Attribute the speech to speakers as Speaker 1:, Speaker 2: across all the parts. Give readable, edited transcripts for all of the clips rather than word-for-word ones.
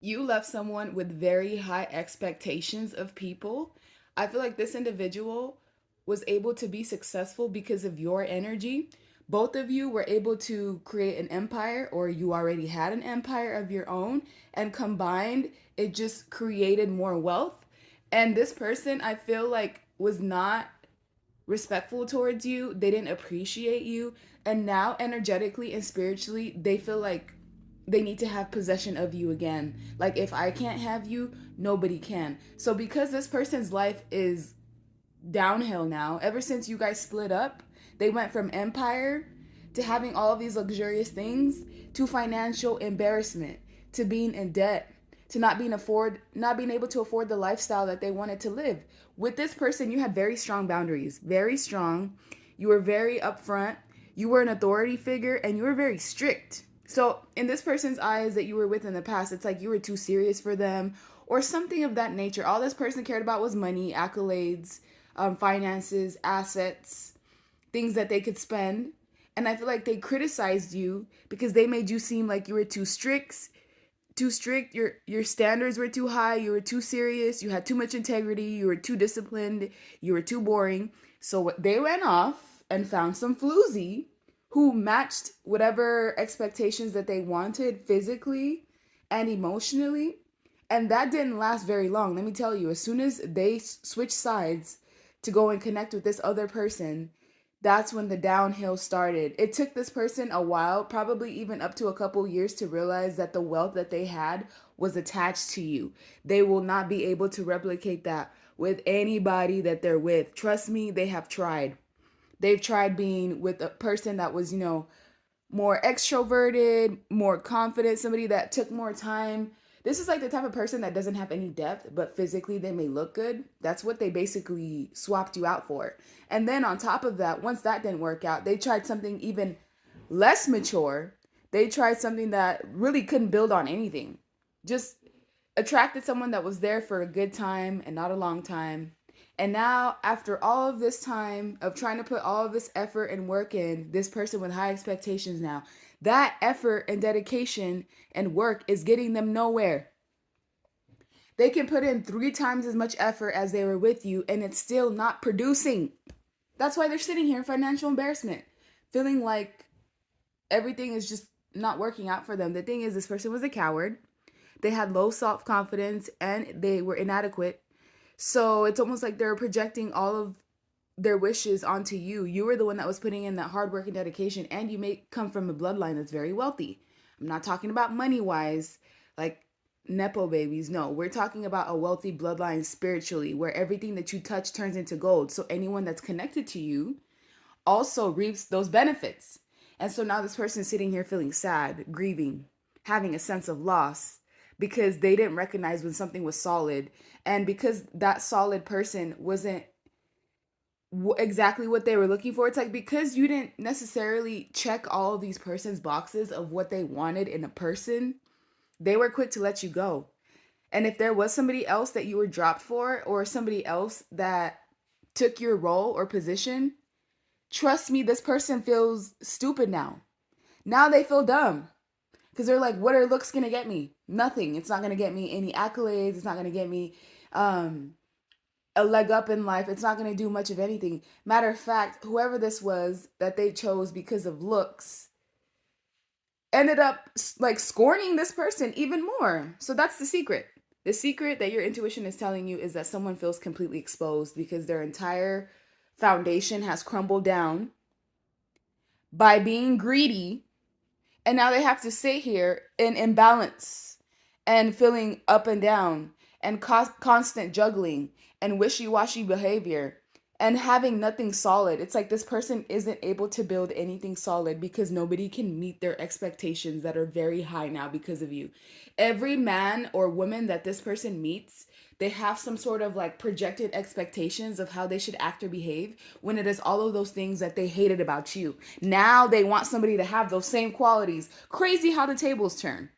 Speaker 1: You left someone with very high expectations of people. I feel like this individual was able to be successful because of your energy. Both of you were able to create an empire, or you already had an empire of your own, and combined, it just created more wealth. And this person, I feel like, was not respectful towards you. They didn't appreciate you. And now, energetically and spiritually, they feel like they need to have possession of you again. Like, if I can't have you, nobody can. So, because this person's life is downhill now, ever since you guys split up, they went from empire to having all of these luxurious things to financial embarrassment, to being in debt, to not being able to afford the lifestyle that they wanted to live. With this person, you had very strong boundaries, very strong. You were very upfront. You were an authority figure and you were very strict. So, in this person's eyes that you were with in the past, it's like you were too serious for them or something of that nature. All this person cared about was money, accolades, finances, assets, things that they could spend. And I feel like they criticized you because they made you seem like you were too strict, your standards were too high, you were too serious, you had too much integrity, you were too disciplined, you were too boring. So they went off and found some floozy who matched whatever expectations that they wanted physically and emotionally. And that didn't last very long. Let me tell you, as soon as they switched sides to go and connect with this other person, that's when the downhill started. It took this person a while, probably even up to a couple years, to realize that the wealth that they had was attached to you. They will not be able to replicate that with anybody that they're with. Trust me, they have tried. They've tried being with a person that was, more extroverted, more confident, somebody that took more time. This is like the type of person that doesn't have any depth, but physically they may look good. That's what they basically swapped you out for. And then on top of that, once that didn't work out, they tried something even less mature. They tried something that really couldn't build on anything. Just attracted someone that was there for a good time and not a long time. And now, after all of this time of trying to put all of this effort and work in, this person with high expectations now, that effort and dedication and work is getting them nowhere. They can put in 3 times as much effort as they were with you, and it's still not producing. That's why they're sitting here in financial embarrassment, feeling like everything is just not working out for them. The thing is, this person was a coward. They had low self confidence and they were inadequate. So it's almost like they're projecting all of their wishes onto you. You were the one that was putting in that hard work and dedication, and you may come from a bloodline that's very wealthy. I'm not talking about money wise, like Nepo babies. No, we're talking about a wealthy bloodline spiritually, where everything that you touch turns into gold. So anyone that's connected to you also reaps those benefits. And so now this person is sitting here feeling sad, grieving, having a sense of loss because they didn't recognize when something was solid. And because that solid person wasn't exactly what they were looking for, it's like because you didn't necessarily check all of these person's boxes of what they wanted in a person, they were quick to let you go. And if there was somebody else that you were dropped for, or somebody else that took your role or position, trust me, this person feels stupid now. Now they feel dumb because they're like, what are looks gonna get me? Nothing. It's not gonna get me any accolades. It's not gonna get me um, a leg up in life. It's not gonna do much of anything. Matter of fact, whoever this was that they chose because of looks ended up like scorning this person even more. So that's the secret. The secret that your intuition is telling you is that someone feels completely exposed because their entire foundation has crumbled down by being greedy, and now they have to sit here in imbalance and feeling up and down and constant juggling and wishy-washy behavior and having nothing solid. It's like this person isn't able to build anything solid because nobody can meet their expectations that are very high now because of you. Every man or woman that this person meets, they have some sort of like projected expectations of how they should act or behave when it is all of those things that they hated about you. Now they want somebody to have those same qualities. Crazy how the tables turn.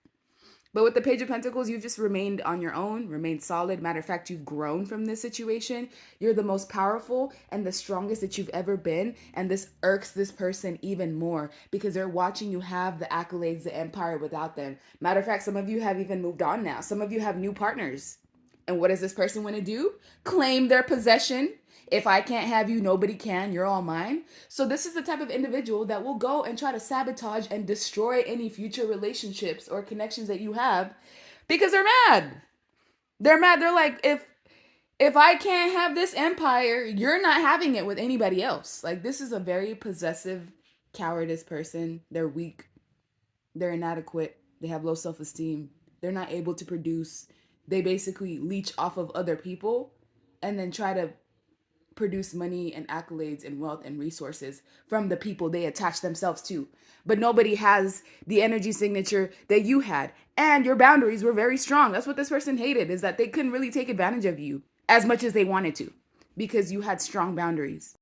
Speaker 1: But with the Page of Pentacles, you've just remained on your own, remained solid. Matter of fact, you've grown from this situation. You're the most powerful and the strongest that you've ever been. And this irks this person even more because they're watching you have the accolades, the empire without them. Matter of fact, some of you have even moved on now. Some of you have new partners. And what does this person want to do? Claim their possession. If I can't have you, nobody can. You're all mine. So this is the type of individual that will go and try to sabotage and destroy any future relationships or connections that you have because they're mad. They're mad. They're like, if I can't have this empire, you're not having it with anybody else. Like, this is a very possessive, cowardice person. They're weak. They're inadequate. They have low self-esteem. They're not able to produce. They basically leech off of other people and then try to produce money and accolades and wealth and resources from the people they attach themselves to. But nobody has the energy signature that you had. And your boundaries were very strong. That's what this person hated, is that they couldn't really take advantage of you as much as they wanted to because you had strong boundaries.